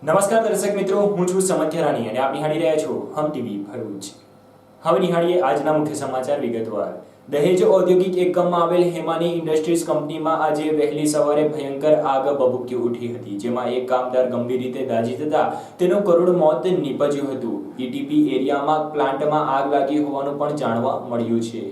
નમસ્કાર દર્શક મિત્રો, હું છું સમથ્ય રાણી અને આપ નિહાળી રહ્યા છો હમ ટીવી ભરૂચ। હવે નિહાળીએ આજના મુખ્ય સમાચાર વિગતવાર। દહેજ ઔદ્યોગિક એકમમાં આવેલ હેમાની ઇન્ડસ્ટ્રીઝ કંપનીમાં આજે વહેલી સવારે ભયંકર આગ ભભૂકી ઉઠી હતી, જેમાં એક કામદાર ગંભીર રીતે દાઝી જતા તેનું કરુણ મોત નીપજ્યું હતું। ઈટીપી એરિયામાં પ્લાન્ટમાં આગ લાગી હોવાનું પણ જાણવા મળ્યું છે।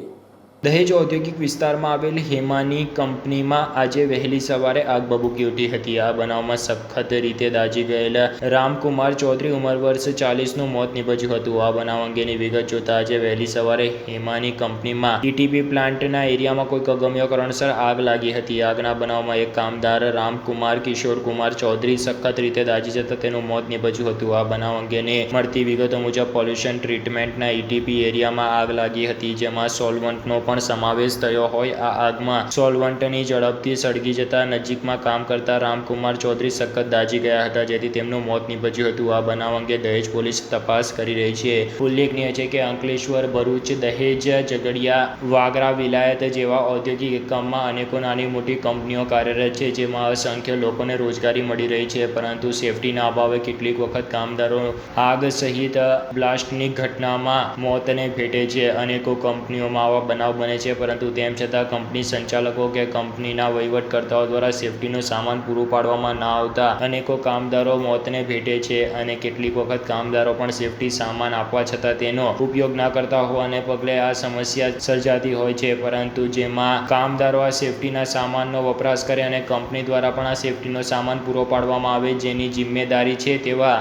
દહેજ ઔદ્યોગિક વિસ્તારમાં આવેલ હેમાની કંપનીમાં આજે વહેલી સવારે આગ ભભૂકી ઉઠી હતી। આ બનાવમાં સખત રીતે દાઝી ગયેલા રામકુમાર ચૌધરી ઉંમર વર્ષ 40નું મોત નીપજ્યું હતું। આ બનાવ અંગેની વિગત જોતા આજે વહેલી સવારે હેમાની કંપનીમાં ઈટીપી પ્લાન્ટના એરિયામાં કોઈ અગમ્ય કારણસર આગ લાગી હતી। આગના બનાવમાં એક કામદાર રામકુમાર કિશોરકુમાર ચૌધરી સખત રીતે દાઝી જતા તેનું મોત નીપજ્યું હતું। આ બનાવ અંગેની મળતી વિગતો મુજબ પોલ્યુશન ટ્રીટમેન્ટના ઈટીપી એરિયામાં આગ લાગી હતી, જેમાં સોલવન્ટનો પણ સમાવેશ થયો હોય। આ આગમાં સોલવન્ટની ઝડપથી સળગી જતા નજીકમાં કામ કરતા રામકુમાર ચૌધરી સખત દાઝી ગયા હતા, જેથી તેમનું મોત નીપજ્યું હતું। આ બનાવ અંગે દહેજ પોલીસ તપાસ કરી રહી છે। ઉલ્લેખનીય છે કે અંકલેશ્વર, ભરૂચ, દહેજ, ઝઘડિયા, વાગરા, વિલાયત જેવા ઔદ્યોગિક એકમમાં અનેકો નાની મોટી કંપનીઓ કાર્યરત છે, જેમાં અસંખ્ય લોકોને રોજગારી મળી રહી છે, પરંતુ સેફટીના અભાવે કેટલીક વખત કામદારો આગ સહિત બ્લાસ્ટની ઘટનામાં મોતને ભેટે છે। અનેકો કંપનીઓમાં આવા બનાવ બને છે, પરંતુ તેમ છતાં કંપની સંચાલકો કે કંપનીના વહીવટકર્તાઓ દ્વારા સેફટીનું સામાન પૂરું પાડવામાં ના આવતા અનેકો કામદારો મોતને ભેટે છે, અને કેટલીક વખત કામદારો પણ સેફટી સામાન આપવા છતાં તેનો ઉપયોગ ના કરતા હોવાને પગલે આ સમસ્યા સર્જાતી હોય છે। પરંતુ જેમાં કામદારો આ સેફટીના સામાનનો વપરાશ કરે અને કંપની દ્વારા પણ આ સેફટીનો સામાન પૂરો પાડવામાં આવે, જેની જિમ્મેદારી છે, તેવા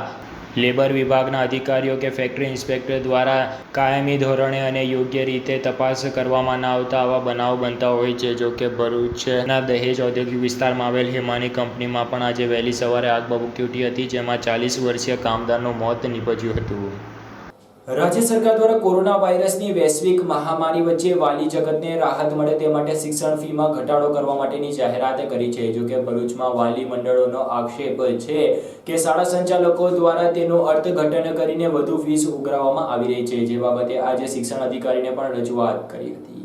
લેબર વિભાગના અધિકારીઓ કે ફેક્ટરી ઇન્સ્પેક્ટર દ્વારા કાયમી ધોરણે અને યોગ્ય રીતે તપાસ કરવામાં ના આવતા આવા બનાવો બનતા હોય છે। જો કે ભરૂચના દહેજ ઔદ્યોગિક વિસ્તારમાં આવેલ હેમાની કંપનીમાં પણ આજે વહેલી સવારે આગ ભભૂકી ઉઠી હતી, જેમાં 40 વર્ષીય કામદારનું મોત નીપજ્યું હતું। રાજ્ય સરકાર દ્વારા કોરોના વાયરસની વૈશ્વિક મહામારી વચ્ચે વાલી જગતને રાહત મળે તે માટે શિક્ષણ ફીમાં ઘટાડો કરવા માટેની જાહેરાત કરી છે। જો કે ભરૂચમાં વાલી મંડળોનો આક્ષેપ છે કે શાળા સંચાલકો દ્વારા તેનું અર્થઘટન કરીને વધુ ફીસ ઉઘરાવવામાં આવી રહી છે, જે બાબતે આજે શિક્ષણ અધિકારીને પણ રજૂઆત કરી હતી।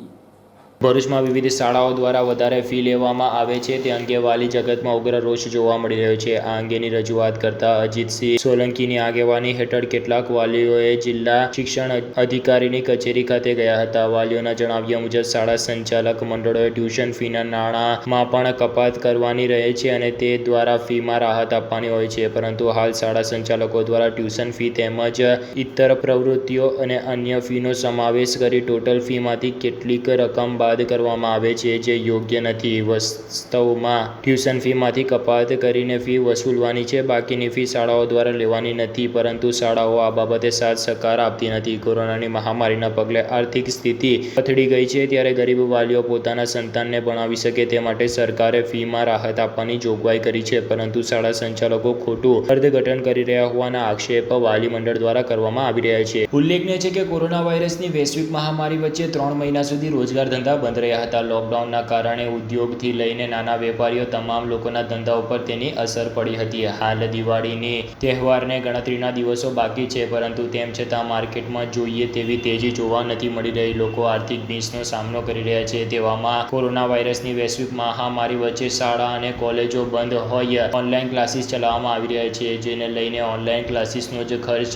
ભરૂચમાં વિવિધ શાળાઓ દ્વારા વધારે ફી લેવામાં આવે છે તે અંગે વાલી જગતમાં ઉગ્ર રોષ જોવા મળી રહ્યો છે। આ અંગેની રજૂઆત કરતા અજીતસિંહ સોલંકીની આગેવાની હેઠળ કેટલાક વાલીઓએ જિલ્લા શિક્ષણ અધિકારીની કચેરી ખાતે ગયા હતા। વાલીઓના જણાવ્યા મુજબ શાળા સંચાલક મંડળોએ ટ્યુશન ફીના નાણાંમાં પણ કપાત કરવાની રહે છે અને તે દ્વારા ફીમાં રાહત આપવાની હોય છે, પરંતુ હાલ શાળા સંચાલકો દ્વારા ટ્યુશન ફી તેમજ ઇતર પ્રવૃત્તિઓ અને અન્ય ફીનો સમાવેશ કરી ટોટલ ફીમાંથી કેટલીક રકમ બાદ કરવામાં આવે છે, જે યોગ્ય નથી। વાસ્તવમાં ટ્યુશન ફીમાંથી કપાત કરીને ફી વસૂલવાની છે, બાકીની ફી શાળાઓ દ્વારા લેવાની નથી, પરંતુ શાળાઓ આ બાબતે સાથ સહકાર આપતી નથી। કોરોનાની મહામારીના પગલે આર્થિક સ્થિતિ કથળી ગઈ છે, ત્યારે ગરીબ વાલીઓ પોતાના સંતાનને ભણાવી શકે તે માટે સરકારે ફીમાં રાહત આપવાની જોગવાઈ કરી છે, પરંતુ શાળા સંચાલકો ખોટું અર્થઘટન કરી રહ્યા હોવાના આક્ષેપ વાલી મંડળ દ્વારા કરવામાં આવી રહ્યા છે। ઉલ્લેખનીય છે કે કોરોના વાયરસની વૈશ્વિક મહામારી વચ્ચે 3 મહિના સુધી રોજગાર ધંધા બંધ રહ્યા હતા। લોકડાઉનના કારણે ઉદ્યોગથી લઈને નાના વેપારીઓ તમામ લોકોના ધંધા ઉપર તેની અસર પડી હતી। હાલ દિવાળીની તહેવારને ગણતરીના દિવસો બાકી છે, પરંતુ તેમ છતાં માર્કેટમાં જોઈએ તેવી તેજી જોવા નથી મળી રહી। લોકો આર્થિક ભીંસનો સામનો કરી રહ્યા છે। તેવામાં કોરોના વાયરસની વૈશ્વિક મહામારી વચ્ચે શાળા અને કોલેજો બંધ હોય ઓનલાઈન ક્લાસીસ ચલાવવામાં આવી રહ્યા છે, જેને લઈને ઓનલાઈન ક્લાસીસનો જ ખર્ચ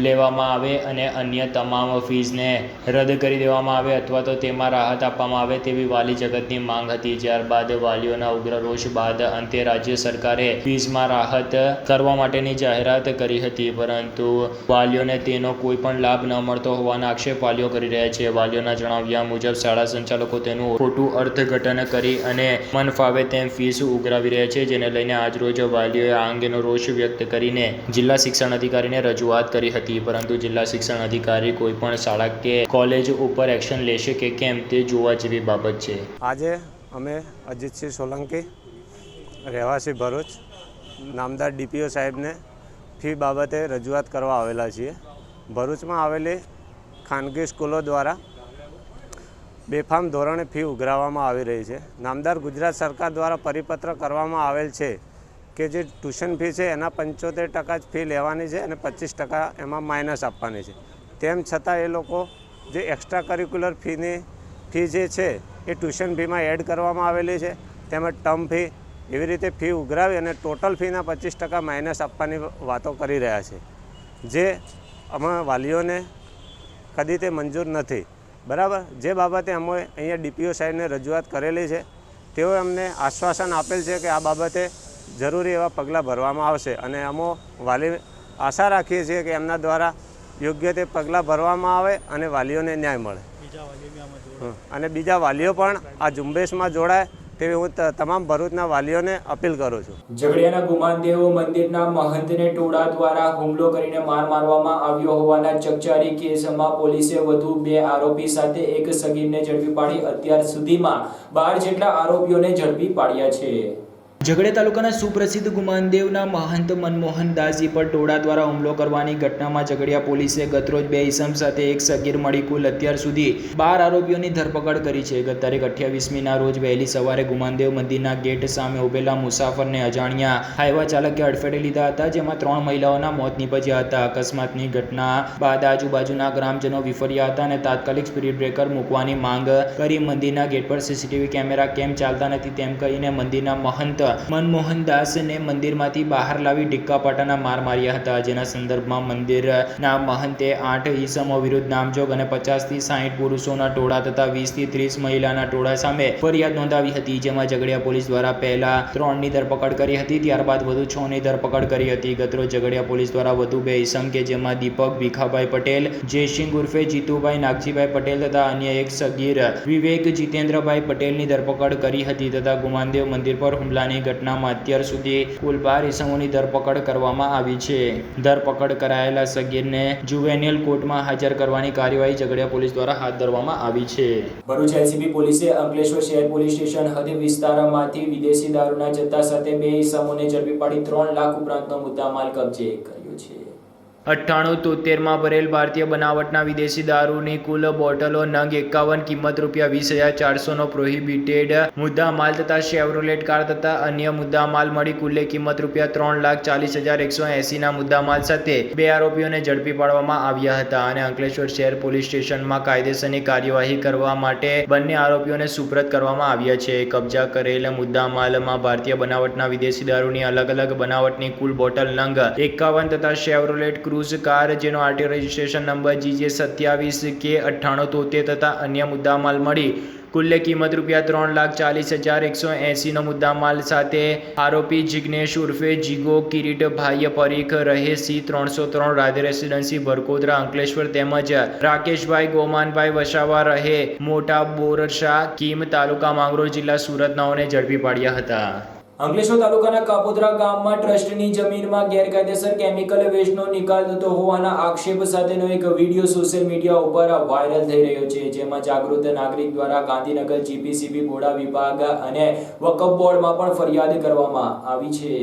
લેવામાં આવે અને અન્ય તમામ ફીઝને રદ કરી દેવામાં આવે અથવા તો તેમાં રાહત આપવામાં આવે તેવી વાલી જગતની માંગ હતી। ત્યારબાદ વાલીઓના ઉગ્ર રોષ બાદ અંતે રાજ્ય સરકારે ફીઝમાં રાહત કરવા માટેની જાહેરાત કરી હતી, પરંતુ વાલીઓને તેનો કોઈ પણ લાભ ન મળતો હોવાના આક્ષેપ વાલીઓ કરી રહ્યા છે। વાલીઓના જણાવ્યા મુજબ શાળા સંચાલકો તેનું ખોટું અર્થઘટન કરી અને મન ફાવે તેમ ફીસ ઉઘરાવી રહ્યા છે, જેને લઈને આજરોજ વાલીઓએ આ અંગેનો રોષ વ્યક્ત કરીને જિલ્લા શિક્ષણ અધિકારીને રજૂઆત કરી હતી, પરંતુ જિલ્લા શિક્ષણ અધિકારી કોઈ પણ શાળા કે કોલેજ ઉપર એક્શન લેશે કે કેમ તે જોવા જેવી બાબત છે। આજે અમે અજીતસિંહ સોલંકી, રહેવાસી ભરૂચ, નામદાર ડીપીઓ સાહેબને ફી બાબતે રજૂઆત કરવા આવેલા છીએ। ભરૂચમાં આવેલી ખાનગી સ્કૂલો દ્વારા બેફામ ધોરણે ફી ઉઘરાવવામાં આવી રહી છે। નામદાર ગુજરાત સરકાર દ્વારા પરિપત્ર કરવામાં આવેલ છે કે જે ટ્યુશન ફી છે એના 75% જ ફી લેવાની છે અને 25% એમાં માઇનસ આપવાની છે। તેમ છતાં એ લોકો જે એક્સ્ટ્રા કરિક્યુલર ફી જે છે એ ટ્યુશન ફીમાં એડ કરવામાં આવેલી છે, તેમજ ટર્મ ફી એવી રીતે ફી ઉઘરાવી અને ટોટલ ફીના 25% માઇનસ આપવાની વાતો કરી રહ્યા છે, જે અમે વાલીઓને કદી તે મંજૂર નથી. બરાબર, જે બાબતે અમે અહીંયા DPO સાહેબને રજૂઆત કરેલી છે, તેઓએ અમને આશ્વાસન આપેલ છે કે આ બાબતે જરૂરી એવા પગલાં ભરવામાં આવશે અને અમે વાલી આશા રાખીએ છીએ કે એમના દ્વારા યોગ્ય તે પગલાં ભરવામાં આવે અને વાલીઓને ન્યાય મળે અને બીજા વાલીઓ પણ આ ઝુંબેશમાં જોડાય તેવી હું તમામ ભરૂચના વાલીઓને અપીલ કરું છું. ઝઘડિયાના ગુમાનદેવ મંદિરના મહંતને ટોળા દ્વારા હુમલો કરીને માર મારવામાં આવ્યો હોવાના ચકચારી કેસમાં પોલીસે વધુ 2 આરોપી સાથે એક સગીરને ઝડપી પાડી અત્યાર સુધીમાં 12 જેટલા આરોપીઓને ઝડપી પાડ્યા છે. ઝઘડિયા તાલુકાના સુપ્રસિદ્ધ ગુમાનદેવના મહંત મનમોહનદાસજી પર ટોળા દ્વારા હુમલો કરવાની ઘટનામાં ઝઘડિયા પોલીસે ગતરોજ 2 ઈસમ સાથે એક સગીર મળી કુલ અત્યાર સુધી 12 આરોપીઓની ધરપકડ કરી છે. ગત તારીખ 28મીના રોજ વહેલી સવારે ગુમાનદેવ મંદિરના ગેટ સામે ઉભેલા મુસાફરને અજાણ્યા હાઈવા ચાલકે અડફેટે લીધા હતા, જેમાં 3 મહિલાઓના મોત નીપજ્યા હતા. અકસ્માતની ઘટના બાદ આજુબાજુના ગ્રામજનો વિફર્યા હતા અને તાત્કાલિક સ્પીડ બ્રેકર મૂકવાની માંગ કરી મંદિરના ગેટ પર CCTV કેમેરા કેમ ચાલતા નથી તેમ કહીને મંદિરના મહંત મનમોહનદાસને મંદિરમાંથી બહાર લાવી ઢીક્કાપાટાના માર માર્યા હતા, જેના સંદર્ભમાં મંદિરના મહંતે 8 ઈસમો વિરુદ્ધ નામજોગ અને 50 થી 60 પુરુષોના ટોળા તથા 20 થી 30 મહિલાના ટોળા સામે ફરિયાદ નોંધાવી હતી, જેમાં ઝઘડિયા પોલીસ દ્વારા પહેલા 3ની ધરપકડ કરી હતી, ત્યારબાદ વધુ 6ની ધરપકડ કરી હતી. ગતરોજ ઝઘડિયા પોલીસ દ્વારા વધુ 2 ઈસમ કે જેમાં દીપક ભીખાભાઈ પટેલ, જયસિંહ ઉર્ફે જીતુભાઈ નાગજીભાઈ પટેલ તથા અન્ય એક સગીર વિવેક જીતેન્દ્રભાઈ પટેલની ધરપકડ કરી હતી તથા ગુમાનદેવ મંદિર પર હુમલાની ઘટનામાં અત્યાર સુધી કુલ 12 ઈસમોની ધરપકડ કરવામાં આવી છે. ધરપકડ કરાયેલા સગીરને જુવેનિયલ કોર્ટમાં હાજર કરવાની કાર્યવાહી ઝઘડિયા પોલીસ દ્વારા હાથ ધરવામાં આવી છે. ભરૂચ LCB પોલીસે અંકલેશ્વર શહેર પોલીસ સ્ટેશન હદ વિસ્તારમાંથી વિદેશી દારૂના જથ્થા સાથે 2 ઈસમોને ઝડપી પાડી 3 લાખ ઉપરાંતનો મુદ્દામાલ કબજે કર્યો છે. 9873માં ભરેલ ભારતીય બનાવટના વિદેશી દારૂની કુલ બોટલો નંગ 51 કિંમત ₹20,400નો પ્રોહિબિટેડ મુદ્દામાલ તથા શેવરોલેટ કાર તથા અન્ય મુદ્દામાલ મળી કુલ્લે કિંમત ₹3,40,180ના મુદ્દામાલ સાથે 2 આરોપીઓને ઝડપી પાડવામાં આવ્યા હતા અને અંકલેશ્વર શહેર પોલીસ સ્ટેશનમાં કાયદેસરની કાર્યવાહી કરવા માટે બંને આરોપીઓને સુપ્રત કરવામાં આવ્યા છે. કબજા કરેલ મુદ્દામાલમાં ભારતીય બનાવટના વિદેશી દારૂની અલગ અલગ બનાવટની કુલ બોટલ નંગ 51 તથા શેવરોલેટ ક્રૂઝ કાર જેનો RTO રજિસ્ટ્રેશન નંબર GJ27K9873 તથા અન્ય મુદ્દામાલ મળી કુલ્લે કિંમત ₹3,40,180નો મુદ્દામાલ સાથે આરોપી જિગ્નેશ ઉર્ફે જીગો કિરીટભાઈ પરીખ રહે C303 રાધે રેસિડેન્સી ભરકોદરા અંકલેશ્વર તેમજ રાકેશભાઈ ગોમાનભાઈ વસાવા રહે મોટા બોરસા કીમ તાલુકા માંગરોળ જિલ્લા સુરત નાઓને ઝડપી પાડ્યા હતા. અંકલેશ્વર તાલુકાના કાપોદ્રા ગામમાં ટ્રસ્ટની જમીનમાં ગેરકાયદેસર કેમિકલ વેસ્ટનો નિકાલ થતો હોવાના આક્ષેપ સાથેનો એક વિડીયો સોશિયલ મીડિયા ઉપર વાયરલ થઈ રહ્યો છે, જેમાં જાગૃત નાગરિક દ્વારા ગાંધીનગર GPCB બોડા વિભાગ અને વકફ બોર્ડમાં પણ ફરિયાદ કરવામાં આવી છે.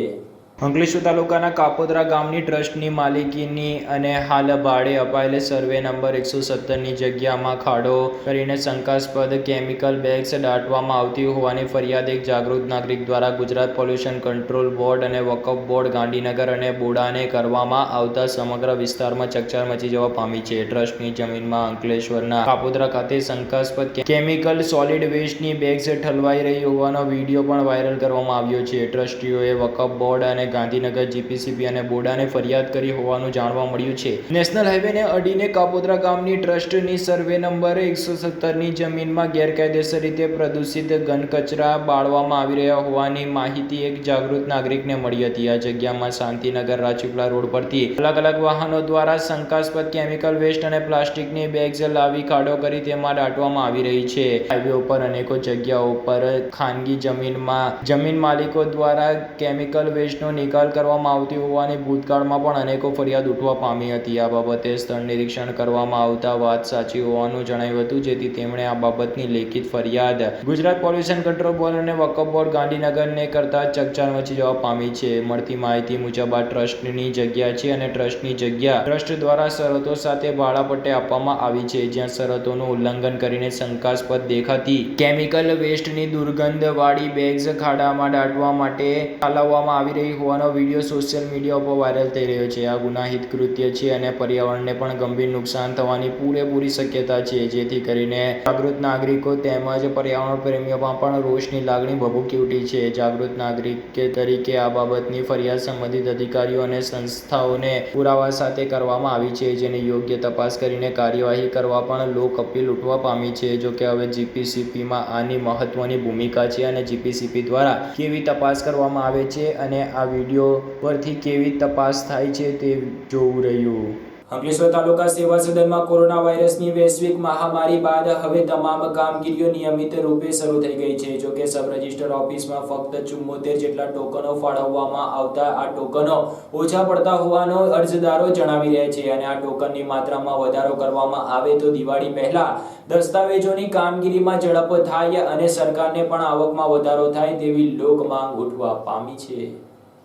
અંકલેશ્વર તાલુકાના કાપોદ્રા ગામની ટ્રસ્ટની માલિકીની અને હાલ ભાડે અપાયેલ સર્વે નંબર 117ની જગ્યામાં ખાડો કરીને શંકાસ્પદ કેમિકલ બેગ્સ દાટવામાં આવતી હોવાની ફરિયાદ એક જાગૃત નાગરિક દ્વારા ગુજરાત પોલ્યુશન કંટ્રોલ બોર્ડ અને વકફ બોર્ડ ગાંધીનગર અને બોડાને કરવામાં આવતા સમગ્ર વિસ્તારમાં ચકચાર મચી જવા પામી છે. ટ્રસ્ટની જમીનમાં અંકલેશ્વરના કાપોદ્રા ખાતે શંકાસ્પદ કેમિકલ સોલિડ વેસ્ટની બેગ્સ ઠલવાઈ રહી હોવાનો વિડીયો પણ વાયરલ કરવામાં આવ્યો છે. ટ્રસ્ટીઓએ વકફ બોર્ડ અને ગાંધીનગર GPCB અને બોડાને ફરિયાદ કરી હોવાનું જાણવા મળ્યું છે. નેશનલ હાઈવેને અડીને કાપોદ્રા ગામની ટ્રસ્ટની સર્વે નંબર 117ની જમીનમાં ગેરકાયદેસર રીતે પ્રદૂષિત ઘન કચરા બાળવામાં આવી રહ્યા હોવાની માહિતી એક જાગૃત નાગરિકને મળી હતી. આ જગ્યામાં શાંતિનગર રાજપીપળા રોડ પરથી અલગ અલગ વાહનો દ્વારા શંકાસ્પદ કેમિકલ વેસ્ટ અને પ્લાસ્ટિકની બેગ્સ લાવી ખાડો કરી તેમાં દાટવામાં આવી રહી છે. હાઈવે ઉપર અનેકો જગ્યાઓ પર ખાનગી જમીન માલિકો દ્વારા કેમિકલ વેસ્ટનો નિકાલ કરવામાં આવતી હોવાની ભૂતકાળમાં પણ અનેકો ફરિયાદ ઉઠવા પામી હતી. આ બાબતે સ્થળ નિરીક્ષણ કરવામાં આવતા વાત સાચી હોવાનું જણાવ્યું હતું, જેથી તેમણે આ બાબતની લેખિત ફરિયાદ ગુજરાત પોલ્યુશન કંટ્રોલ બોર્ડ અને વકફ બોર્ડ ગાંધીનગરને કરતા ચકચાર મચી જવા પામી છે. મળતી માહિતી મુજબ આ ટ્રસ્ટની જગ્યા છે અને ટ્રસ્ટની જગ્યા ટ્રસ્ટ દ્વારા શરતો સાથે ભાડાપટ્ટે આપવામાં આવી છે, જ્યાં શરતોનું ઉલ્લંઘન કરીને શંકાસ્પદ દેખાતી કેમિકલ વેસ્ટની દુર્ગંધવાળી બેગ્સ ખાડામાં દાટવા માટે ઠાલવવામાં આવી રહી હોવાનો વિડીયો સોશિયલ મીડિયા ઉપર વાયરલ થઈ રહ્યો છે. આ ગુનાહિત કૃત્ય છે અને પર્યાવરણને પણ ગંભીર નુકસાન થવાની પૂરેપૂરી શક્યતા છે, જેથી કરીને જાગૃત નાગરિકો તેમજ પર્યાવરણ પ્રેમીઓમાં પણ રોષની લાગણી ભભૂકી ઉઠી છે. જાગૃત નાગરિક તરીકે આ બાબતની ફરિયાદ સંબંધિત અધિકારીઓ અને સંસ્થાઓને પુરાવા સાથે કરવામાં આવી છે, જેની યોગ્ય તપાસ કરીને કાર્યવાહી કરવા પણ લોક અપીલ ઉઠવા પામી છે. જોકે હવે જીપીસીપીમાં આની મહત્વની ભૂમિકા છે અને જીપીસીપી દ્વારા કેવી તપાસ કરવામાં આવે છે અને આ વિડીયો પરથી કેવી તપાસ થાય છે તે જોવું રહ્યું. અંકલેશ્વર તાલુકા સેવા સદનમાં કોરોના વાયરસની વૈશ્વિક મહામારી બાદ હવે તમામ કામગીરીઓ નિયમિત રૂપે શરૂ થઈ ગઈ છે. જોકે સબ રજિસ્ટર ઓફિસમાં ફક્ત 74 જેટલા ટોકનો ફાળવવામાં આવતા આ ટોકનો ઓછા પડતા હોવાનો અરજદારો જણાવી રહ્યા છે અને આ ટોકનની માત્રામાં વધારો કરવામાં આવે તો દિવાળી પહેલા દસ્તાવેજોની કામગીરીમાં ઝડપ થાય અને સરકારને પણ આવકમાં વધારો થાય તેવી લોક માંગ ઉઠવા પામી છે.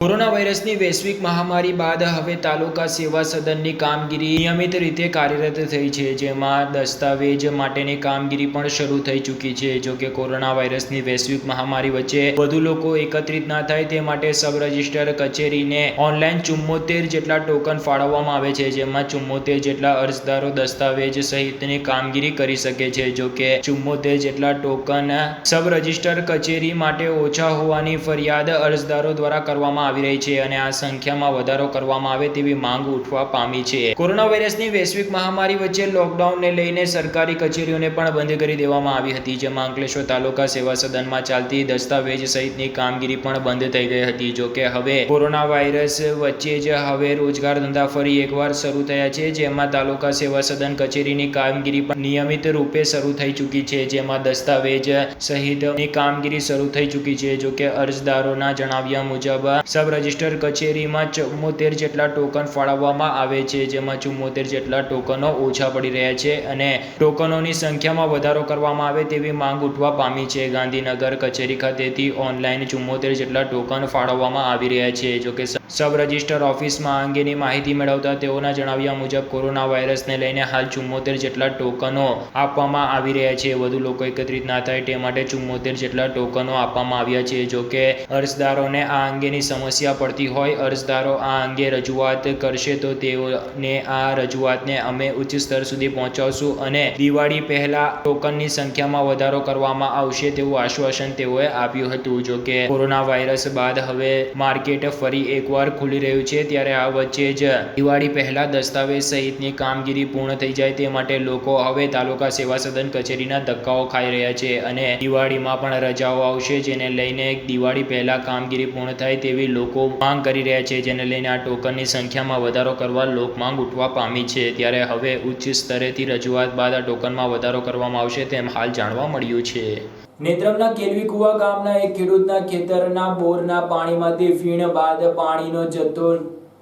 કોરોના વાયરસની વૈશ્વિક મહામારી બાદ હવે તાલુકા સેવા સદનની કામગીરી નિયમિત રીતે કાર્યરત થઈ છે, જેમાં દસ્તાવેજ માટેની કામગીરી પણ શરૂ થઈ ચૂકી છે. જોકે કોરોના વાયરસની વૈશ્વિક મહામારી વચ્ચે વધુ લોકો એકત્રિત ના થાય તે માટે સબ રજિસ્ટર કચેરીને ઓનલાઈન 74 જેટલા ટોકન ફાળવવામાં આવે છે, જેમાં 74 જેટલા અરજદારો દસ્તાવેજ સહિતની કામગીરી કરી શકે છે. જોકે 74 જેટલા ટોકન સબ રજિસ્ટર કચેરી માટે ઓછા હોવાની ફરિયાદ અરજદારો દ્વારા કરવામાં આવી રહી છે અને આ સંખ્યામાં વધારો કરવામાં આવે તેવી માંગ ઉઠવા પામી છે. કોરોના વાયરસની વૈશ્વિક મહામારી વચ્ચે લોકડાઉનને લઈને સરકારી કચેરીઓને પણ બંધ કરી દેવામાં આવી હતી, જેમાં અંકલેશ્વર તાલુકા સેવા સદનમાં ચાલતી દસ્તાવેજ સહિતની કામગીરી પણ બંધ થઈ ગઈ હતી. જોકે હવે કોરોના વાયરસ વચ્ચે જ હવે રોજગાર ધંધા ફરી એકવાર શરૂ થયા છે, જેમાં તાલુકા સેવા સદન કચેરીની કામગીરી પણ નિયમિત રૂપે શરૂ થઈ ચૂકી છે, જેમાં દસ્તાવેજ સહિતની કામગીરી શરૂ થઈ ચૂકી છે. જોકે અરજદારોના જણાવ્યા મુજબ સબ રજિસ્ટર કચેરીમાં 74 જેટલા ટોકન ફાળવવામાં આવે છે, જેમાં 74 જેટલા ટોકનો ઓછા પડી રહ્યા છે અને ટોકનોની સંખ્યામાં વધારો કરવામાં આવે તેવી માંગ ઉઠવા પામી છે. ગાંધીનગર કચેરી ખાતેથી ઓનલાઈન 74 જેટલા ટોકન ફાળવવામાં આવી રહ્યા છે. જોકે સબ રજિસ્ટર ઓફિસમાં આ અંગેની માહિતી મેળવતા તેઓના જણાવ્યા મુજબ કોરોના વાયરસને લઈને હાલ 74 જેટલા ટોકનો આપવામાં આવી રહ્યા છે. વધુ લોકો એકત્રિત ના થાય તે માટે 74 જેટલા ટોકનો આપવામાં આવ્યા છે. જોકે અરજદારોને આ અંગેની સમસ્યા પડતી હોય અરજદારો આ અંગે રજૂઆત કરશે તો તેઓને આ રજૂઆતને અમે ઉચ્ચ સ્તર સુધી પહોંચાડશું અને દિવાળી પહેલા ટોકનની સંખ્યામાં વધારો કરવામાં આવશે તેવું આશ્વાસન તેઓએ આપ્યું હતું. જોકે કોરોના વાયરસ બાદ હવે માર્કેટ ફરી એકવાર ખુલી રહ્યું છે, ત્યારે આ વચ્ચે જ દિવાળી પહેલા દસ્તાવેજ સહિતની કામગીરી પૂર્ણ થઈ જાય તે માટે લોકો હવે તાલુકા સેવા સદન કચેરીના ધક્કાઓ ખાઈ રહ્યા છે અને દિવાળીમાં પણ રજાઓ આવશે, જેને લઈને દિવાળી પહેલા કામગીરી પૂર્ણ થાય તેવી લોકો માંગ કરી રહ્યા છે, જેને લઈને આ ટોકનની સંખ્યામાં વધારો કરવા લોક માંગ ઉઠવા પામી છે. ત્યારે હવે ઉચ્ચ સ્તરેથી રજૂઆત બાદ આ ટોકનમાં વધારો કરવામાં આવશે તેમ હાલ જાણવા મળ્યું છે. નેત્રંગના કેલવીકુવા ગામના એક ખેડૂતના ખેતરના બોરના પાણીમાંથી ફીણ બાદ પાણીનો જથ્થો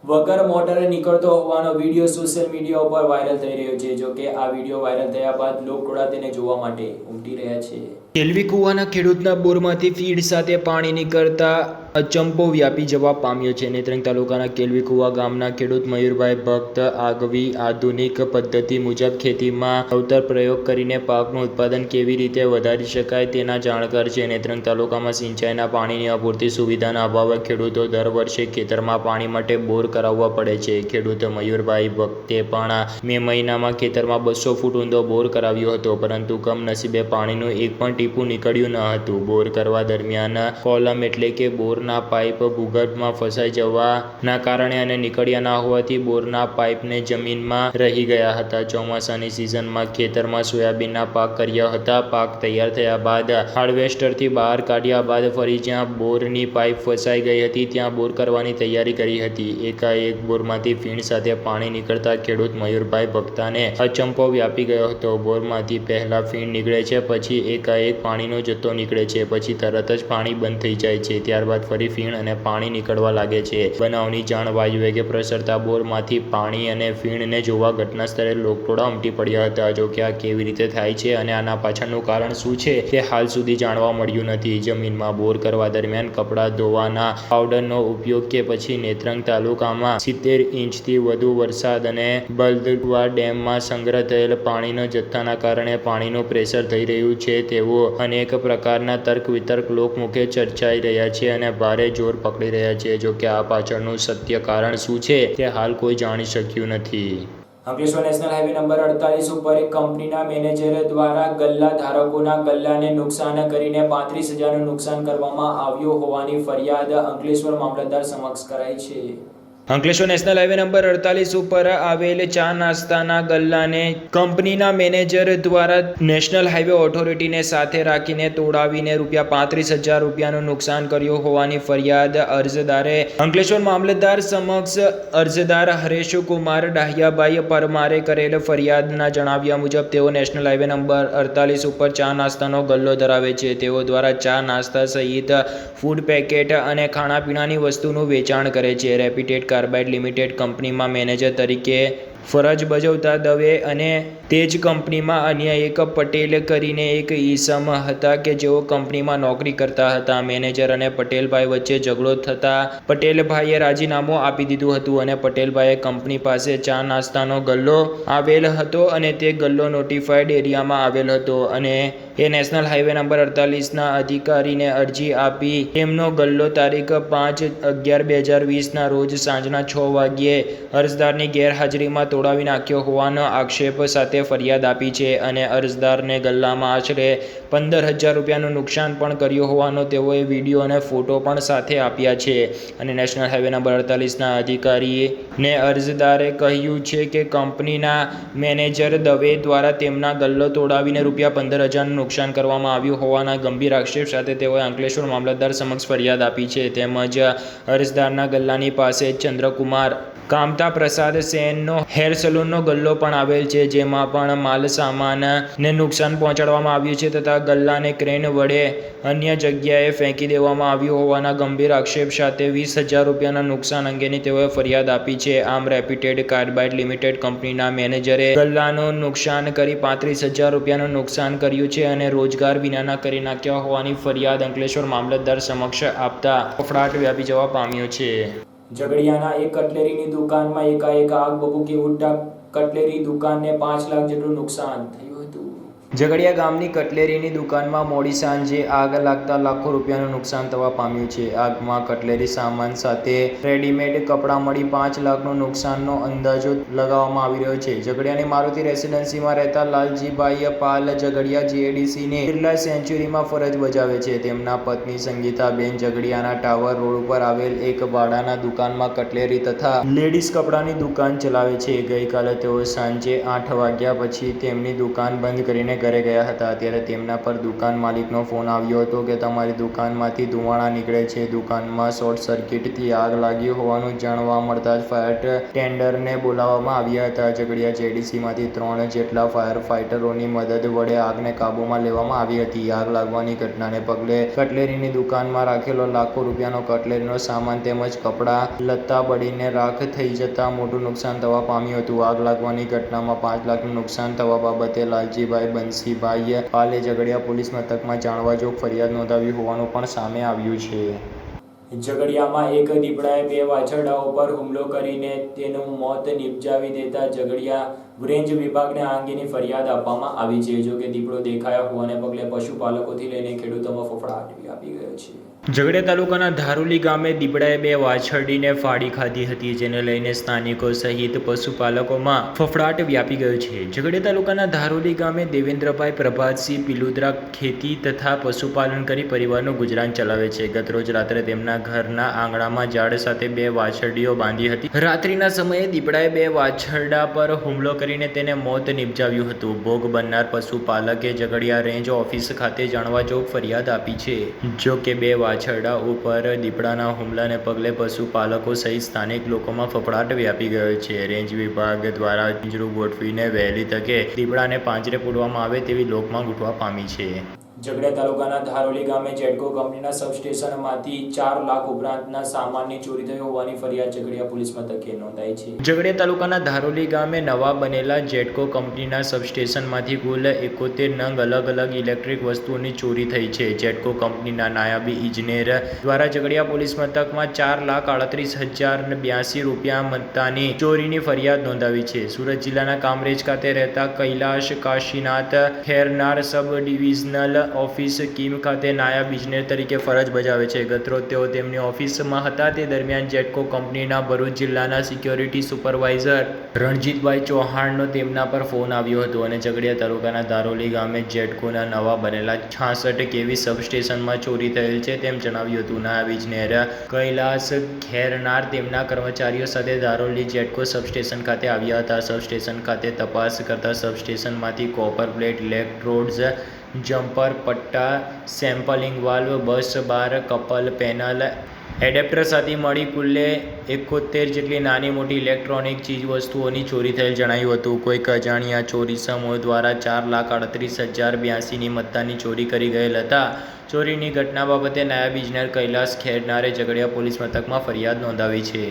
વગર મોટરે નીકળતો હોવાનો વિડીયો સોશિયલ મીડિયા ઉપર વાયરલ થઈ રહ્યો છે. જોકે આ વિડીયો વાયરલ થયા બાદ લોકટોળા તેને જોવા માટે ઉમટી રહ્યા છે. કેલવીકુવાના ખેડૂતના બોરમાંથી ફીડ સાથે પાણી નીકળતા અચંબો વ્યાપી જવા પામ્યો છે. નેત્રંગ તાલુકાના કેલવીકુવા ગામના ખેડૂત મયુરભાઈ ભક્ત આગવી આધુનિક પદ્ધતિ મુજબ ખેતીમાં નવતર પ્રયોગ કરીને પાકનું ઉત્પાદન કેવી રીતે વધારી શકાય તેના જાણકાર છે. નેત્રંગ તાલુકામાં સિંચાઈના પાણીની અપૂરતી સુવિધાના અભાવે ખેડૂતો દર વર્ષે ખેતરમાં પાણી માટે બોર કરાવવા પડે છે. ખેડૂત મયુરભાઈ ભક્તે પણ મે મહિનામાં ખેતરમાં 200 ફૂટ ઊંડો બોર કરાવ્યો હતો, પરંતુ કમનસીબે પાણીનું એક પણ ટીપું નીકળ્યું ન હતું. બોર કરવા દરમિયાન કોલમ એટલે કે બોરના પાઇપ ભૂગર્ભમાં ફસાઈ જવાના કારણે અને નીકળ્યા ના હોવાથી બોરના પાઇપને જમીનમાં રહી ગયા હતા. ચોમાસાની સિઝનમાં ખેતરમાં સોયાબીનના પાક કર્યા હતા. પાક તૈયાર થયા બાદ હાર્વેસ્ટરથી બહાર કાઢ્યા બાદ ફરી જ્યાં બોરની પાઇપ ફસાઈ ગઈ હતી ત્યાં બોર કરવાની તૈયારી કરી હતી. એકાએક બોરમાંથી ફીણ સાથે પાણી નીકળતા ખેડૂત મયુરભાઈ ભક્તાને અચંબો વ્યાપી ગયો હતો. બોરમાંથી પહેલા ફીણ નીકળે છે, પછી એકાએક પાણીનો જથ્થો નીકળે છે, પછી તરત જ પાણી બંધ થઈ જાય છે, ત્યારબાદ ફરી ફીણ અને પાણી નીકળવા લાગે છે. બનાવની જાણ વાયુ વેગે પ્રસરતા બોરમાંથી પાણી અને ફીણને જોવા ઘટના સ્થળે લોકટોળા ઉમટી પડ્યા હતા. જો કે આ કેવી રીતે થાય છે અને આના પાછળનું કારણ શું છે તે હાલ સુધી જાણવા મળ્યું નથી. જમીનમાં બોર કરવા દરમિયાન કપડાં ધોવાના પાવડરનો ઉપયોગ કે પછી નેત્રંગ તાલુકામાં 70 ઇંચથી વધુ વરસાદ અને બલદુવા ડેમમાં સંગ્રહ થયેલ પાણીના જથ્થાના કારણે પાણીનું પ્રેશર થઈ રહ્યું છે તેવો અનેક પ્રકારના તર્ક વિતર્ક લોકમુખે ચર્ચાઈ રહ્યા છે અને ભારે જોર પકડી રહ્યા છે. જો કે આ પાછળનું સત્ય કારણ શું છે તે હાલ કોઈ જાણી શક્યું નથી. અંકલેશ્વર નેશનલ હાઈવે નંબર 48 ઉપર એક કંપનીના મેનેજર દ્વારા ગલ્લા ધારકોના ગલ્લાને નુકસાન કરીને 35,000નું નુકસાન કરવામાં આવ્યું હોવાની ફરિયાદ અંકલેશ્વર મામલતદાર સમક્ષ કરાઈ છે. અંકલેશ્વર નેશનલ હાઈવે નંબર 48 ઉપર આવેલ ચા નાસ્તાના ગલ્લાને કંપનીના મેનેજર દ્વારા નેશનલ હાઈવે ઓથોરિટીને સાથે રાખીને તોડાવીને ₹35,000નું નુકસાન કર્યું હોવાની ફરિયાદ અરજદારે અંકલેશ્વર મામલતદાર સમક્ષ અરજદાર હરેશકુમાર ડાહિયાભાઈ પરમારે કરેલ ફરિયાદના જણાવ્યા મુજબ તેઓ નેશનલ હાઈવે નંબર 48 ઉપર ચા નાસ્તાનો ગલ્લો ધરાવે છે. તેઓ દ્વારા ચા નાસ્તા સહિત ફૂડ પેકેટ અને ખાણાપીણાની વસ્તુનું વેચાણ કરે છે. રેપ્યુટેડ કાર્બાઇડ લિમિટેડ કંપનીમાં મેનેજર તરીકે ફરજ બજાવતા દવે અને તે જ કંપનીમાં અન્ય એક પટેલ કરીને એક ઈસમ હતા કે જેઓ કંપનીમાં નોકરી કરતા હતા. મેનેજર અને પટેલભાઈ વચ્ચે ઝઘડો થતાં પટેલભાઈએ રાજીનામું આપી દીધું હતું અને પટેલભાઈએ કંપની પાસે ચા નાસ્તાનો ગલ્લો આવેલ હતો અને તે ગલ્લો નોટિફાઈડ એરિયામાં આવેલ હતો અને એ નેશનલ હાઈવે નંબર 48ના અધિકારીને અરજી આપી તેમનો ગલ્લો તારીખ 5/11/2020ના રોજ સાંજના 6 વાગ્યે અરજદારની ગેરહાજરીમાં તોડાવી નાખ્યો હોવાનો આક્ષેપ સાથે ફરિયાદ આપી છે અને અરજદારને ગલ્લામાં આશરે 15,000 રૂપિયાનું નુકસાન પણ કર્યું હોવાનો તેઓએ વિડીયો અને ફોટો પણ સાથે આપ્યા છે અને નેશનલ હાઈવે નંબર 48ના અધિકારીને અરજદારે કહ્યું છે કે કંપનીના મેનેજર દવે દ્વારા તેમના ગલ્લો તોડાવીને ₹15,000નું નુકસાન કરવામાં આવ્યું હોવાના ગંભીર આક્ષેપ સાથે તેઓએ અંકલેશ્વર મામલતદાર સમક્ષ ફરિયાદ આપી છે. તેમજ અરજદારના ગલ્લાની પાસે ચંદ્રકુમાર કામતા પ્રસાદ સેનનો હેર સલૂનનો ગલ્લો પણ આવેલ છે, જેમાં પણ માલ સામાનને નુકસાન પહોંચાડવામાં આવ્યું છે તથા ગલ્લાને ક્રેન વડે અન્ય જગ્યાએ ફેંકી દેવામાં આવ્યું હોવાના ગંભીર આક્ષેપ સાથે ₹20,000ના નુકસાન અંગેની તેઓએ ફરિયાદ આપી છે. આમ રેપ્યુટેડ કાર્બાઇડ લિમિટેડ કંપનીના મેનેજરે ગલ્લાનું નુકસાન કરી ₹35,000નું નુકસાન કર્યું છે અને રોજગાર વિનાના કરી નાખ્યા હોવાની ફરિયાદ અંકલેશ્વર મામલતદાર સમક્ષ આપતા ફફડાટ વ્યાપી જવા પામ્યો છે. ઝઘડિયાના એક કટલેરીની દુકાનમાં એકાએક આગ ભભૂકી ઉઠતા કટલેરી દુકાનને 5 લાખ જેટલું નુકસાન થયું હતું. ઝઘડિયા ગામની કટલેરીની દુકાનમાં મોડી સાંજે આગ લાગતા લાખો રૂપિયાનું નુકસાન થવા પામ્યું છે. આગમાં કટલેરી સામાન સાથે રેડીમેડ કપડાં મળી 5 લાખનું નુકસાનનો અંદાજો લગાવવામાં આવી રહ્યો છે. ઝઘડિયાની મારુતિ રેસિડેન્સીમાં રહેતા લાલજીભાઈ પાલ ઝઘડિયા જીએડીસીની બિરલા સેન્ચુરીમાં ફરજ બજાવે છે. તેમના પત્ની સંગીતાબેન ઝઘડિયાના ટાવર રોડ ઉપર આવેલ એક ભાડાના દુકાનમાં કટલેરી તથા લેડીઝ કપડાની દુકાન ચલાવે છે. ગઈકાલે તેઓ સાંજે 8 વાગ્યા પછી તેમની દુકાન બંધ કરીને ઘરે ગયા હતા. ત્યારે તેમના પર દુકાન માલિકનો ફોન આવ્યો હતો કે તમારી દુકાનમાંથી ધુમાડા નીકળે છે. દુકાનમાં શોર્ટ સર્કિટથી આગ લાગી હોવાનું જાણવા મળતા જ ફાયર ટેન્ડરને બોલાવવામાં આવ્યા હતા. ઝઘડિયા જેડીસીમાંથી 3 જેટલા ફાયર ફાઇટરોની મદદ વડે આગને કાબૂમાં લેવામાં આવી હતી. આગ લાગવાની ઘટનાને પગલે કટલેરીની દુકાનમાં રાખેલો લાખો રૂપિયાનો કટલેરીનો સામાન તેમજ કપડાં લત્તા બળીને રાખ થઈ જતા મોટું નુકસાન થવા પામ્યું હતું. આગ લાગવાની ઘટનામાં 5 લાખનું નુકસાન થવા બાબતે લાલજીભાઈ બંસીભાઈ પાલે ઝઘડિયા પોલીસ મથકમાં જાણવાજોગ ફરિયાદ નોંધાવી હોવાનું પણ સામે આવ્યું છે. ઝઘડિયામાં એક દીપડાએ 2 વાછરડાઓ પર હુમલો કરીને તેનું મોત નિપજાવી દેતા ઝઘડિયા રેન્જ વિભાગને આ અંગેની ફરિયાદ આપવામાં આવી છે. જો કે દીપડો દેખાયા હોવાને પગલે પશુપાલકોથી લઈને ખેડૂતોમાં ફફડાટ વ્યાપી ગયો છે. ઝઘડિયા તાલુકાના ધારુલી ગામે દીપડાએ 2 વાછરડીને ફાડી ખાધી હતી, જેને લઈને સ્થાનિકો સહિત પશુપાલકોમાં ફફડાટ વ્યાપી ગયો છે. ઝઘડિયા તાલુકાના ધારુલી ગામે દેવેન્દ્રભાઈ પ્રભાતસિંહ પિલુદ્રા ખેતી તથા પશુપાલન કરી પરિવારનું ગુજરાન ચલાવે છે. ગતરોજ રાત્રે તેમના ઘરના આંગણામાં ઝાડ સાથે 2 વાછરડીઓ બાંધી હતી. રાત્રિના સમયે દીપડાએ 2 વાછરડા પર હુમલો કરીને તેને મોત નિપજાવ્યું હતું. ભોગ બનનાર પશુપાલકે ઝઘડિયા રેન્જ ઓફિસ ખાતે જાણવાજોગ ફરિયાદ આપી છે. જો કે 2 વાછરડા ઉપર દીપડાના હુમલાને પગલે પશુપાલકો સહિત સ્થાનિક લોકોમાં ફફડાટ વ્યાપી ગયો છે. રેન્જ વિભાગ દ્વારા પિંજરું ગોઠવીને વહેલી તકે દીપડાને પાંજરે પૂરવામાં આવે તેવી લોકમાંગ ઉઠવા પામી છે. ઝઘડિયા તાલુકાના ધારોલી ગામે જેટકો કંપનીના સબસ્ટેશનમાંથી 4 લાખ ઉપરાંતના સામાનની ચોરી થઈ હોવાની ફરિયાદ ઝઘડિયા પોલીસ મથકે નોંધાઈ છે. ઝઘડિયા તાલુકાના ધારોલી ગામે નવા બનેલા જેટકો કંપનીના સબસ્ટેશનમાંથી કુલ 71 નંગ અલગ અલગ ઇલેક્ટ્રિક વસ્તુઓની ચોરી થઈ છે. જેટકો કંપનીના નાયબી ઇજનેર દ્વારા ઝઘડિયા પોલીસ મથકમાં 4,38,082 રૂપિયા મત્તાની ચોરીની ફરિયાદ નોંધાવી છે. સુરત જિલ્લાના કામરેજ ખાતે રહેતા Kailash Kashinath Khairnar sub divisional office Kim ખાતે નાયબ ઇજનેર તરીકે ફરજ બજાવે છે. ગતરોજ તેઓ તેમની ઓફિસમાં હતા તે દરમિયાન જેટકો કંપનીના ભરૂચ જિલ્લાના સિક્યોરિટી સુપરવાઇઝર રણજીતભાઈ ચૌહાણનો તેમના પર ફોન આવ્યો હતો અને ઝઘડિયા તાલુકાના ધારોલી ગામે જેટકોના નવા બનેલા 66 કેવી સબસ્ટેશનમાં ચોરી થયેલ છે તેમ જણાવ્યું હતું. નાયબ ઇજનેર કૈલાસ ખેરનાર તેમના કર્મચારીઓ સાથે ધારોલી જેટકો સબસ્ટેશન ખાતે આવ્યા હતા. સબસ્ટેશન ખાતે તપાસ કરતા સબસ્ટેશનમાંથી કોપર પ્લેટ, ઇલેક્ટ્રોડ્સ, જમ્પર પટ્ટા, સેમ્પલિંગ વાલ્વ, બસ બાર, કપલ પેનલ, એડેપ્ટર સાથે મળી કુલ્લે 71 જેટલી નાની મોટી ઇલેક્ટ્રોનિક ચીજવસ્તુઓની ચોરી થયેલ જણાવ્યું હતું. કોઈક અજાણ્યા ચોરીસમો દ્વારા 4,38,082ની મત્તાની ચોરી કરી ગયેલ હતા. ચોરીની ઘટના બાબતે નાયબ ઇજનેર કૈલાસ ખેરનારે ઝઘડિયા પોલીસ મથકમાં ફરિયાદ નોંધાવી છે.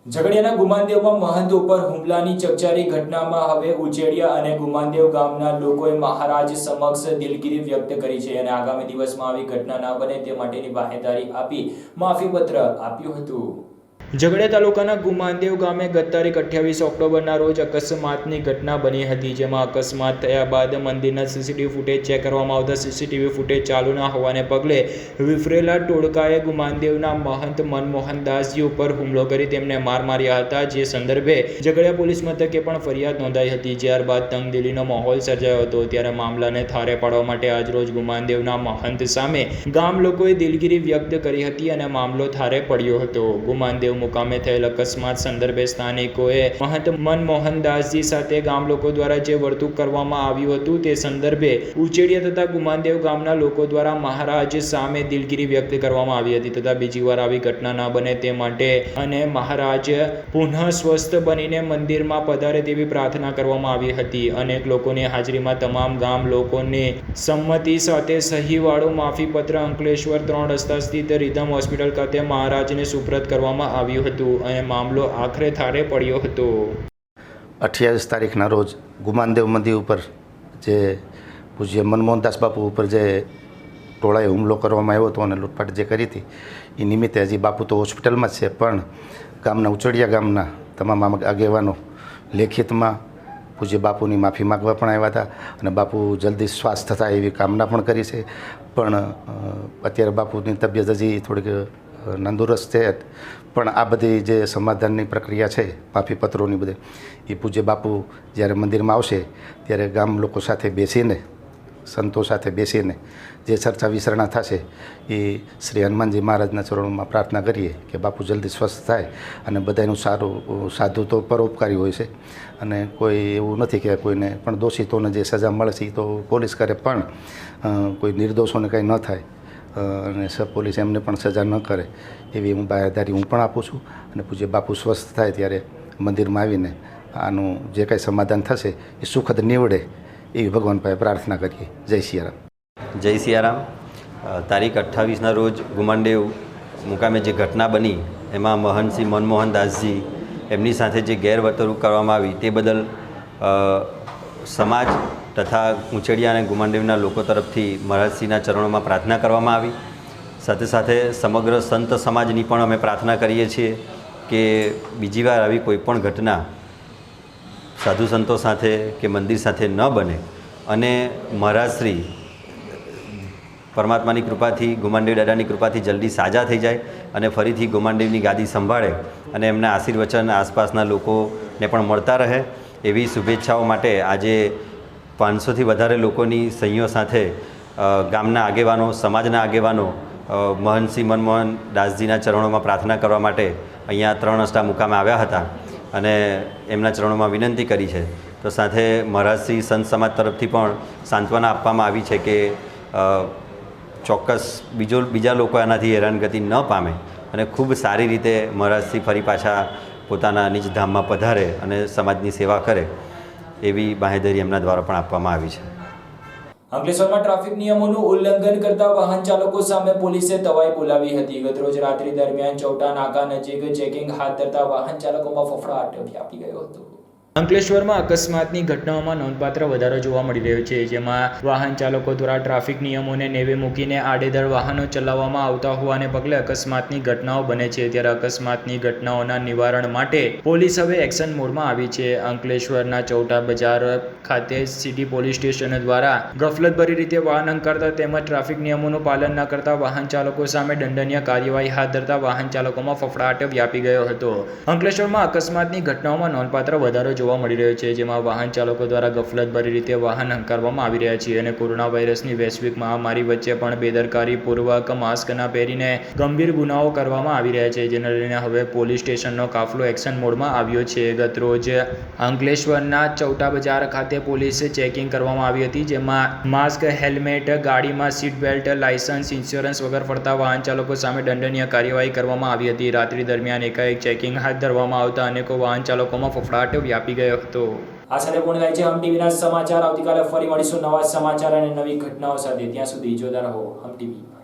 ઝઘડિયાના ગુમાનદેવમાં મહંત ઉપર હુમલાની ચકચારી ઘટનામાં હવે ઉચેડિયા અને ગુમાનદેવ ગામના લોકોએ મહારાજ સમક્ષ દિલગીરી વ્યક્ત કરી છે અને આગામી દિવસમાં આવી ઘટના ન બને તે માટેની બાહેંધરી આપી માફીપત્ર આપ્યું હતું. ઝઘડિયા તાલુકાના ગુમાનદેવ ગામે ગત તારીખ 28 ઓક્ટોબરના રોજ અકસ્માતની ઘટના બની હતી, જેમાં અકસ્માત થયા બાદ મંદિરના સીસીટીવી ફૂટેજ ચેક કરવામાં આવતા સીસીટીવી ફૂટેજ ચાલુ ન હોવાને પગલે વિફરેલા ટોળકાએ ગુમાનદેવના મહંત મનમોહનદાસજી ઉપર હુમલો કરી તેમને માર માર્યા હતા. જે સંદર્ભે ઝઘડિયા પોલીસ મથકે પણ ફરિયાદ નોંધાઈ હતી. ત્યારબાદ તંગદિલીનો માહોલ સર્જાયો હતો. ત્યારે મામલાને થારે પાડવા માટે આજરોજ ગુમાનદેવના મહંત સામે ગામ લોકોએ દિલગીરી વ્યક્ત કરી હતી અને મામલો થારે પડ્યો હતો. ગુમાનદેવ મુકામે થયેલ અકસ્માત સંદર્ભે સ્થાનિકોએ મહંત મનમોહનદાસજી સાથે ગામ લોકો દ્વારા જે વર્તણૂક કરવામાં આવ્યું હતું તે સંદર્ભે ઉચેડિયા તથા ગુમાનદેવ ગામના લોકો દ્વારા મહારાજ સામે દિલગીરી વ્યક્ત કરવામાં આવી હતી તથા બીજી વાર આવી ઘટના ન બને તે માટે અને મહારાજ પુનઃ સ્વસ્થ બનીને મંદિરમાં પધારે તેવી પ્રાર્થના કરવામાં આવી હતી. અનેક લોકોની હાજરીમાં તમામ ગામ લોકોની સંમતિ સાથે સહીવાળું માફીપત્ર અંકલેશ્વર 3 રસ્તા સ્થિત રિધમ હોસ્પિટલ ખાતે મહારાજને સુપ્રત કરવામાં આવ્યું હતું અને મામલો આખરે થારે પડ્યો હતો. 28 તારીખના રોજ ગુમાનદેવ મંદિર ઉપર જે પૂજ્ય મનમોહનદાસ બાપુ ઉપર જે ટોળાએ હુમલો કરવામાં આવ્યો હતો અને લૂંટફાટ જે કરી હતી એ નિમિત્તે હજી બાપુ તો હોસ્પિટલમાં જ છે, પણ ગામના ઉચડિયા ગામના તમામ આગેવાનો લેખિતમાં પૂજ્ય બાપુની માફી માગવા પણ આવ્યા હતા અને બાપુ જલ્દી સ્વાસ્થ્ય થાય એવી કામના પણ કરી છે. પણ અત્યારે બાપુની તબિયત હજી થોડીક નંદુરસ્ત છે, પણ આ બધી જે સમાધાનની પ્રક્રિયા છે માફીપત્રોની બધી એ પૂજ્ય બાપુ જ્યારે મંદિરમાં આવશે ત્યારે ગામ લોકો સાથે બેસીને, સંતો સાથે બેસીને જે ચર્ચા વિચારણા થશે એ શ્રી હનુમાનજી મહારાજના ચરણોમાં પ્રાર્થના કરીએ કે બાપુ જલ્દી સ્વસ્થ થાય અને બધાનું સારું. સાધુ તો પરોપકારી હોય છે અને કોઈ એવું નથી કે કોઈને પણ દોષિતોને જે સજા મળે છે એ તો પોલીસ કરે, પણ કોઈ નિર્દોષોને કંઈ ન થાય અને પોલીસ એમને પણ સજા ન કરે એવી હું બાહેંધરી હું પણ આપું છું. અને પૂજ્ય બાપુ સ્વસ્થ થાય ત્યારે મંદિરમાં આવીને આનું જે કાંઈ સમાધાન થશે એ સુખદ નીવડે એવી ભગવાન પાસે પ્રાર્થના કરીએ. જય સિયારામ. જય સિયારામ. તારીખ 28ના રોજ ગુમાનદેવ મુકામે જે ઘટના બની એમાં મહંતશ્રી મનમોહનદાસજી એમની સાથે જે ગેરવર્તણૂક કરવામાં આવી તે બદલ સમાજ તથા ઉચેડિયા અને ગુમાનદેવના લોકો તરફથી મહારાજશ્રીના ચરણોમાં પ્રાર્થના કરવામાં આવી. સાથે સાથે સમગ્ર સંત સમાજની પણ અમે પ્રાર્થના કરીએ છીએ કે બીજી વાર આવી કોઈ પણ ઘટના સાધુ સંતો સાથે કે મંદિર સાથે ન બને અને મહારાજશ્રી પરમાત્માની કૃપાથી, ગુમાનદેવ દાદાની કૃપાથી જલ્દી સાજા થઈ જાય અને ફરીથી ગુમાનદેવની ગાદી સંભાળે અને એમના આશીર્વચન આસપાસના લોકોને પણ મળતા રહે એવી શુભેચ્છાઓ માટે આજે 500થી વધારે લોકોની સહીઓ સાથે ગામના આગેવાનો, સમાજના આગેવાનો મહંતશ્રી મનમોહનદાસજીના ચરણોમાં પ્રાર્થના કરવા માટે અહીંયા 3 રસ્તા મુકામે આવ્યા હતા અને એમના ચરણોમાં વિનંતી કરી છે. તો સાથે મહારાજશ્રી સંત સમાજ તરફથી પણ સાંત્વના આપવામાં આવી છે કે ચોક્કસ બીજા લોકો આનાથી હેરાનગતિ ન પામે અને ખૂબ સારી રીતે મહારાજશ્રી ફરી પાછા પોતાના નિજ ધામમાં પધારે અને સમાજની સેવા કરે એવી બાહેંધરી એમના દ્વારા પણ આપવામાં આવી છે. અંકલેશ્વરમાં ટ્રાફિક નિયમોનું ઉલ્લંઘન કરતા વાહન ચાલકો સામે પોલીસે તવાઈ બોલાવી હતી. ગતરોજ રાત્રિ દરમિયાન ચૌટા નાકા નજીક ચેકિંગ હાથ ધરતા વાહન ચાલકોમાં ફફડાટ વ્યાપી ગયો હતો. અંકલેશ્વરમાં અકસ્માતની ઘટનાઓમાં નોંધપાત્ર વધારો જોવા મળી રહ્યો છે, જેમાં વાહન ચાલકો દ્વારા ટ્રાફિક નિયમોને નેવે મૂકીને આડેધડ વાહનો ચલાવવામાં આવતા હોવાને પગલે અકસ્માતની ઘટનાઓ બને છે. ત્યારે અકસ્માતની ઘટનાઓના નિવારણ માટે પોલીસ હવે એક્શન મોડમાં આવી છે. અંકલેશ્વરના ચૌટા બજાર ખાતે સિટી પોલીસ સ્ટેશન દ્વારા ગફલતભરી રીતે વાહન હંકારતા તેમજ ટ્રાફિક નિયમોનું પાલન ન કરતા વાહન ચાલકો સામે દંડનીય કાર્યવાહી હાથ ધરતા વાહન ચાલકોમાં ફફડાટ વ્યાપી ગયો હતો. અંકલેશ્વરમાં અકસ્માતની ઘટનાઓમાં નોંધપાત્ર વધારો જોવા મળી રહ્યો છે, જેમાં વાહન ચાલકો દ્વારા ગફલતભરી રીતે વાહન હંકારવામાં આવી રહ્યા છે અને કોરોના વાયરસની વૈશ્વિક મહામારી વચ્ચે પણ બેદરકારીપૂર્વક માસ્ક ન પહેરીને ગંભીર ગુનાઓ કરવામાં આવી રહ્યા છે, જેને લઈને હવે પોલીસ સ્ટેશનનો કાફલો એક્શન મોડમાં આવ્યો છે. ગતરોજ અંકલેશ્વરના ચૌટા બજાર ખાતે પોલીસે ચેકિંગ કરવામાં આવી હતી, જેમાં માસ્ક, હેલ્મેટ, ગાડીમાં સીટ બેલ્ટ, લાયસન્સ, ઇન્સ્યોરન્સ વગર ફરતા વાહન ચાલકો સામે દંડનીય કાર્યવાહી કરવામાં આવી હતી. રાત્રિ દરમિયાન એકાએક ચેકિંગ હાથ ધરવામાં આવતા અનેકો વાહન ચાલકોમાં ફફડાટ વ્યાપી ગયો હતો. આ સાથે પૂર્ણ થાય છે હમ ટીવીના સમાચાર. આવતીકાલે ફરી મળીશું નવા સમાચાર અને નવી ઘટનાઓ સાથે. ત્યાં સુધી જોતા રહો હમ ટીવી.